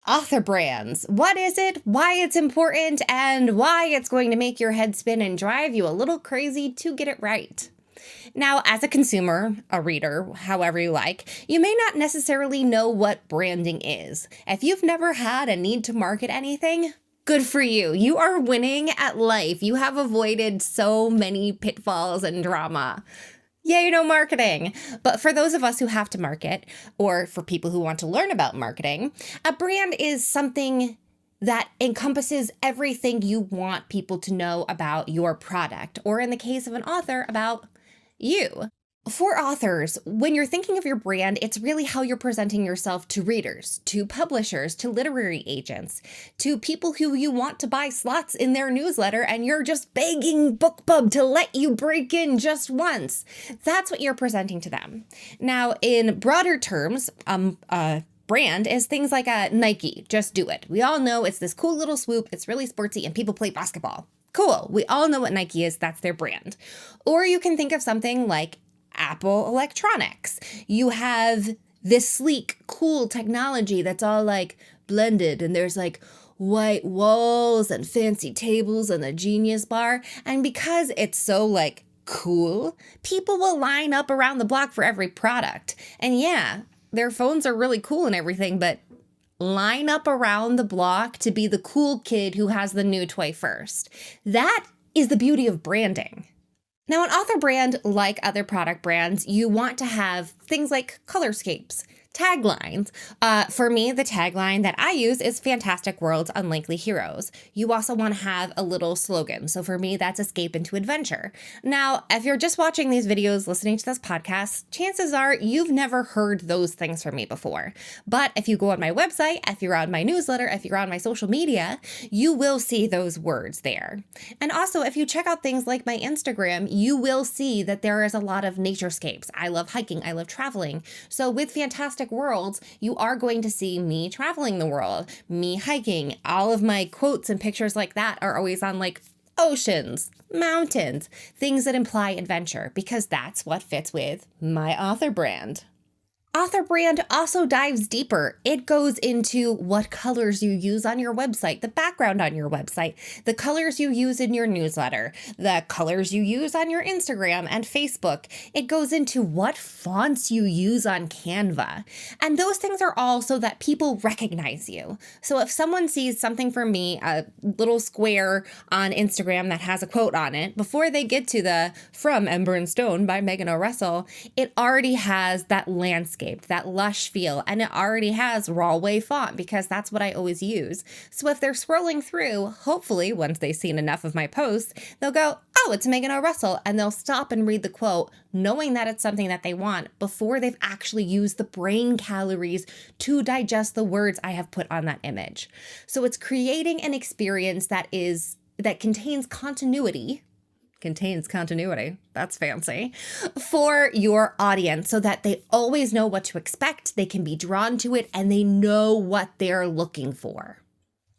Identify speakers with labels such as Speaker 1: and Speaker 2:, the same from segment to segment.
Speaker 1: Author brands. What is it, why it's important, and why it's going to make your head spin and drive you a little crazy to get it right. Now, as a consumer, a reader, however you like, you may not necessarily know what branding is. If you've never had a need to market anything, good for you. You are winning at life. You have avoided so many pitfalls and drama. Yay, no marketing. But for those of us who have to market, or for people who want to learn about marketing, a brand is something that encompasses everything you want people to know about your product, or in the case of an author, about you. For authors, when you're thinking of your brand, it's really how you're presenting yourself to readers, to publishers, to literary agents, to people who you want to buy slots in their newsletter and you're just begging BookBub to let you break in just once. That's what you're presenting to them. Now, in broader terms, brand is things like a Nike, just do it. We all know it's this cool little swoop, it's really sportsy, and people play basketball. Cool, we all know what Nike is, that's their brand. Or you can think of something like Apple Electronics. You have this sleek, cool technology that's all like blended, and there's like white walls and fancy tables and a Genius bar. And because it's so like cool, people will line up around the block for every product. And yeah, their phones are really cool and everything, but line up around the block to be the cool kid who has the new toy first. That is the beauty of branding. Now, an author brand, like other product brands, you want to have things like colorscapes, taglines. For me, the tagline that I use is Fantastic Worlds, Unlikely Heroes. You also want to have a little slogan. So for me, that's Escape into Adventure. Now, if you're just watching these videos, listening to this podcast, chances are you've never heard those things from me before. But if you go on my website, if you're on my newsletter, if you're on my social media, you will see those words there. And also, if you check out things like my Instagram, you will see that there is a lot of naturescapes. I love hiking. I love traveling. So with Fantastic Worlds, you are going to see me traveling the world, me hiking. All of my quotes and pictures like that are always on like oceans, mountains, things that imply adventure, because that's what fits with my author brand. Author brand also dives deeper. It goes into what colors you use on your website, the background on your website, the colors you use in your newsletter, the colors you use on your Instagram and Facebook. It goes into what fonts you use on Canva. And those things are all so that people recognize you. So if someone sees something from me, a little square on Instagram that has a quote on it, before they get to the From Ember and Stone by Megan O. Russell, it already has that landscape, that lush feel, and it already has Rawway font because that's what I always use. So if they're scrolling through, hopefully once they've seen enough of my posts, they'll go, oh, it's Megan O. Russell, and they'll stop and read the quote, knowing that it's something that they want before they've actually used the brain calories to digest the words I have put on that image. So it's creating an experience that contains continuity. That's fancy, for your audience so that they always know what to expect, they can be drawn to it, and they know what they're looking for.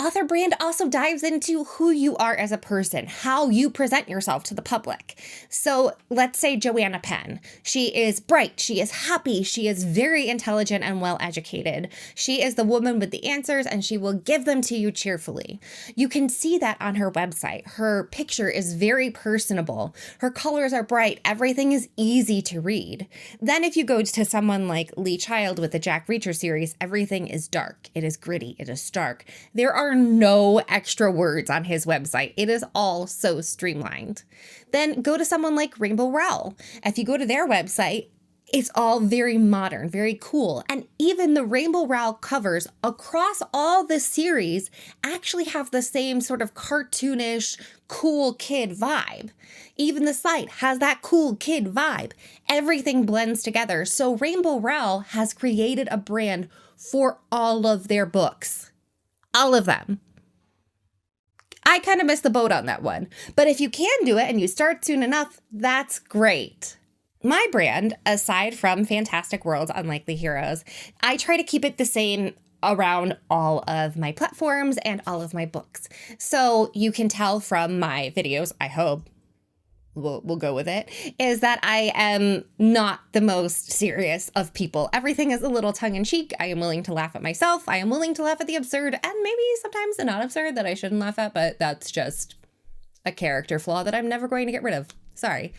Speaker 1: Author brand also dives into who you are as a person, how you present yourself to the public. So let's say Joanna Penn. She is bright, she is happy, she is very intelligent and well educated. She is the woman with the answers and she will give them to you cheerfully. You can see that on her website. Her picture is very personable. Her colors are bright. Everything is easy to read. Then if you go to someone like Lee Child with the Jack Reacher series, everything is dark. It is gritty. It is stark. There are no extra words on his website. It is all so streamlined. Then go to someone like Rainbow Rowell. If you go to their website, it's all very modern, very cool. And even the Rainbow Rowell covers across all the series actually have the same sort of cartoonish, cool kid vibe. Even the site has that cool kid vibe. Everything blends together. So Rainbow Rowell has created a brand for all of their books. All of them. I kind of missed the boat on that one. But if you can do it and you start soon enough, that's great. My brand, aside from Fantastic Worlds, Unlikely Heroes, I try to keep it the same around all of my platforms and all of my books. So you can tell from my videos, I hope, we'll go with it, is that I am not the most serious of people. Everything is a little tongue-in-cheek. I am willing to laugh at myself. I am willing to laugh at the absurd, and maybe sometimes the not absurd that I shouldn't laugh at, but that's just a character flaw that I'm never going to get rid of. Sorry.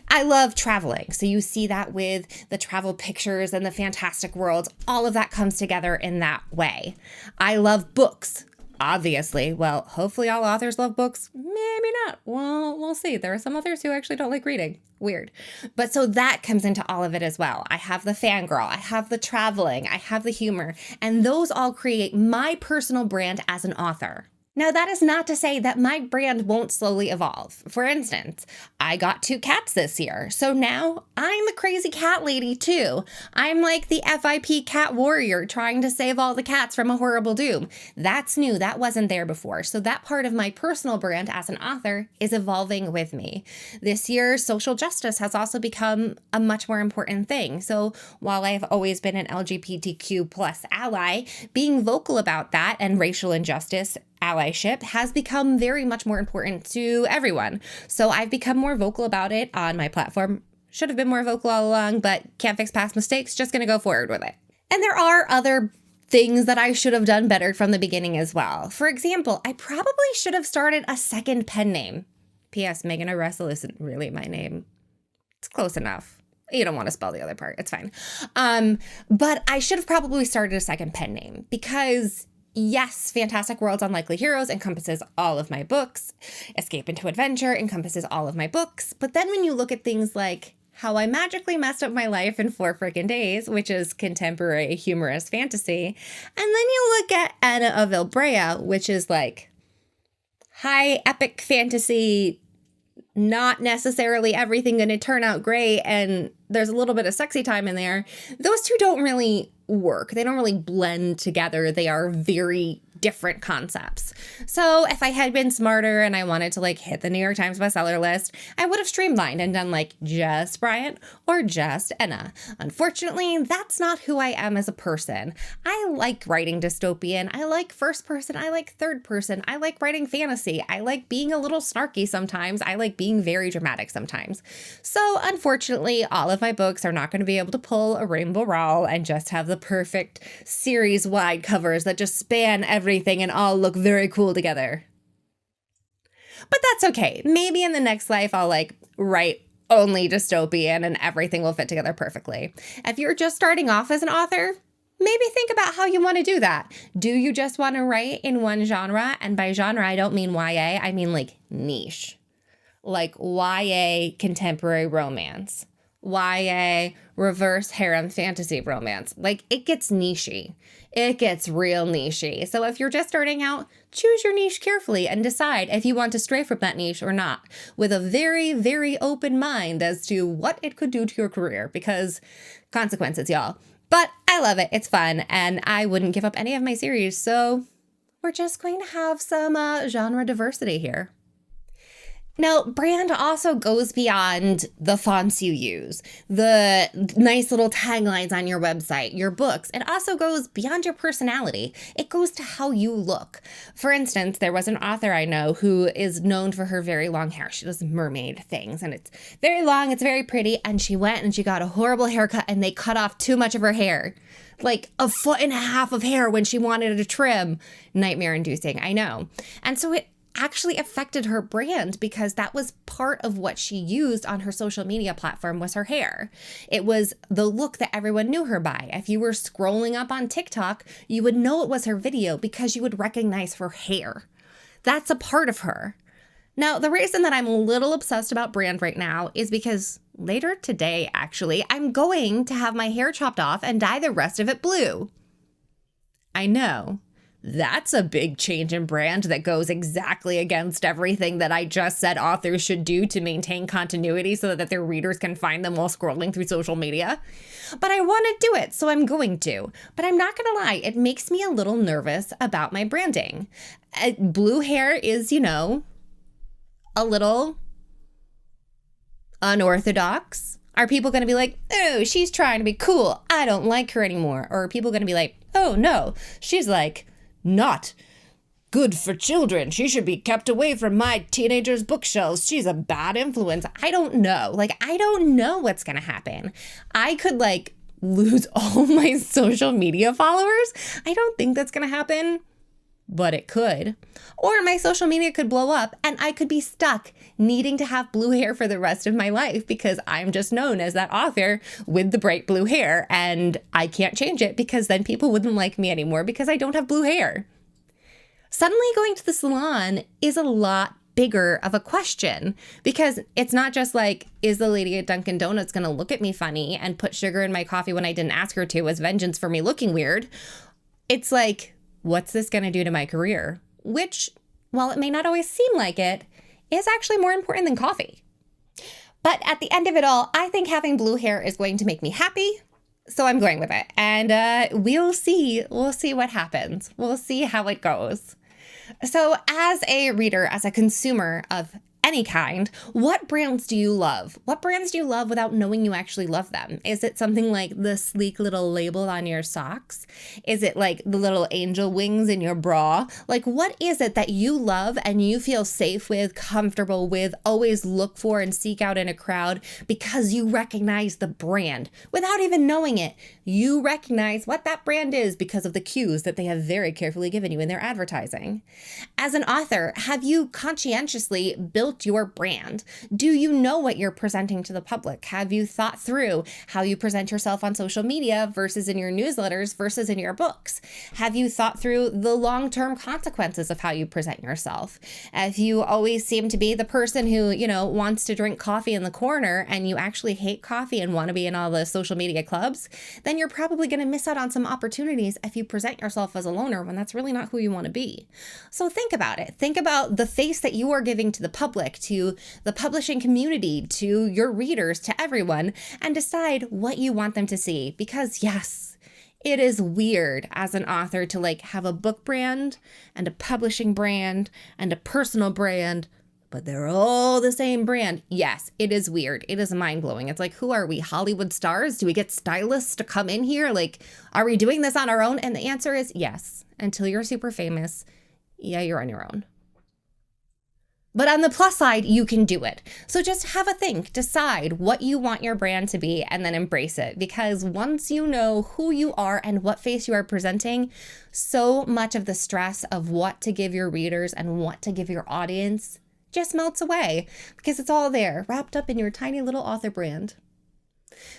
Speaker 1: I love traveling. So you see that with the travel pictures and the fantastic worlds. All of that comes together in that way. I love books. Obviously. Well, hopefully all authors love books. Maybe not. Well, we'll see. There are some authors who actually don't like reading. Weird. But so that comes into all of it as well. I have the fangirl. I have the traveling. I have the humor. And those all create my personal brand as an author. Now, that is not to say that my brand won't slowly evolve. For instance, I got 2 cats this year, so now I'm the crazy cat lady too. I'm like the FIP cat warrior trying to save all the cats from a horrible doom. That's new. That wasn't there before. So that part of my personal brand as an author is evolving with me. This year, social justice has also become a much more important thing. So while I've always been an LGBTQ plus ally, being vocal about that and racial injustice allyship has become very much more important to everyone. So I've become more vocal about it on my platform. Should have been more vocal all along, but can't fix past mistakes. Just going to go forward with it. And there are other things that I should have done better from the beginning as well. For example, I probably should have started a second pen name. P.S. Megan O. Russell isn't really my name. It's close enough. You don't want to spell the other part. It's fine. But I should have probably started a second pen name because yes, Fantastic Worlds Unlikely Heroes encompasses all of my books. Escape into Adventure encompasses all of my books. But then when you look at things like How I Magically Messed Up My Life in 4 Frickin' Days, which is contemporary humorous fantasy, and then you look at Anna of Ilbrea, which is like high epic fantasy, not necessarily everything going to turn out great, and there's a little bit of sexy time in there. Those two don't really work. They don't really blend together. They are very different concepts. So if I had been smarter and I wanted to like hit the New York Times bestseller list, I would have streamlined and done like just Bryant or just Enna. Unfortunately, that's not who I am as a person. I like writing dystopian. I like first person. I like third person. I like writing fantasy. I like being a little snarky sometimes. I like being very dramatic sometimes. So unfortunately, all of my books are not going to be able to pull a Rainbow Rowell and just have the perfect series-wide covers that just span everything and all look very cool together. But that's okay. Maybe in the next life I'll like write only dystopian and everything will fit together perfectly. If you're just starting off as an author, maybe think about how you want to do that. Do you just want to write in one genre? And by genre, I don't mean YA, I mean like niche. Like YA contemporary romance. YA reverse harem fantasy romance. Like it gets nichey. It gets real nichey. So if you're just starting out, choose your niche carefully and decide if you want to stray from that niche or not, with a very, very open mind as to what it could do to your career, because consequences, y'all. But I love it. It's fun. And I wouldn't give up any of my series. So we're just going to have some genre diversity here. Now, brand also goes beyond the fonts you use, the nice little taglines on your website, your books. It also goes beyond your personality. It goes to how you look. For instance, there was an author I know who is known for her very long hair. She does mermaid things, and it's very long, it's very pretty, and she went and she got a horrible haircut, and they cut off too much of her hair. Like 1.5 feet of hair when she wanted to trim. Nightmare inducing, I know. And so it actually affected her brand because that was part of what she used on her social media platform was her hair. It was the look that everyone knew her by. If you were scrolling up on TikTok, you would know it was her video because you would recognize her hair. That's a part of her. Now, the reason that I'm a little obsessed about brand right now is because later today, actually, I'm going to have my hair chopped off and dye the rest of it blue. I know. That's a big change in brand that goes exactly against everything that I just said authors should do to maintain continuity so that their readers can find them while scrolling through social media. But I want to do it, so I'm going to. But I'm not going to lie, it makes me a little nervous about my branding. Blue hair is, a little unorthodox. Are people going to be like, oh, she's trying to be cool, I don't like her anymore? Or are people going to be like, oh no, she's like, not good for children. She should be kept away from my teenager's bookshelves. She's a bad influence. I don't know. I don't know what's going to happen. I could lose all my social media followers. I don't think that's going to happen, but it could. Or my social media could blow up and I could be stuck needing to have blue hair for the rest of my life because I'm just known as that author with the bright blue hair, and I can't change it because then people wouldn't like me anymore because I don't have blue hair. Suddenly going to the salon is a lot bigger of a question because it's not just is the lady at Dunkin' Donuts going to look at me funny and put sugar in my coffee when I didn't ask her to as vengeance for me looking weird? It's what's this going to do to my career? Which, while it may not always seem like it, is actually more important than coffee. But at the end of it all, I think having blue hair is going to make me happy. So I'm going with it. And we'll see. We'll see what happens. We'll see how it goes. So as a reader, as a consumer of any kind, what brands do you love? What brands do you love without knowing you actually love them? Is it something like the sleek little label on your socks? Is it the little angel wings in your bra? What is it that you love and you feel safe with, comfortable with, always look for and seek out in a crowd because you recognize the brand without even knowing it? You recognize what that brand is because of the cues that they have very carefully given you in their advertising. As an author, have you conscientiously built your brand? Do you know what you're presenting to the public? Have you thought through how you present yourself on social media versus in your newsletters versus in your books? Have you thought through the long-term consequences of how you present yourself? If you always seem to be the person who, wants to drink coffee in the corner and you actually hate coffee and want to be in all the social media clubs, then you're probably going to miss out on some opportunities if you present yourself as a loner when that's really not who you want to be. So think about it. Think about the face that you are giving to the public, to the publishing community, to your readers, to everyone, and decide what you want them to see. Because yes, it is weird as an author to have a book brand and a publishing brand and a personal brand, but they're all the same brand. Yes, it is weird. It is mind-blowing. It's who are we, Hollywood stars? Do we get stylists to come in here? Are we doing this on our own? And the answer is yes. Until you're super famous, yeah, you're on your own. But on the plus side, you can do it. So just have a think, decide what you want your brand to be, and then embrace it. Because once you know who you are and what face you are presenting, so much of the stress of what to give your readers and what to give your audience just melts away because it's all there, wrapped up in your tiny little author brand.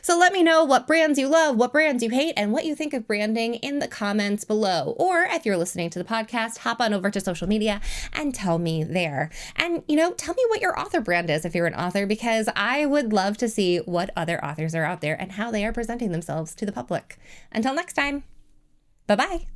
Speaker 1: So let me know what brands you love, what brands you hate, and what you think of branding in the comments below. Or if you're listening to the podcast, hop on over to social media and tell me there. And, tell me what your author brand is if you're an author, because I would love to see what other authors are out there and how they are presenting themselves to the public. Until next time, bye-bye.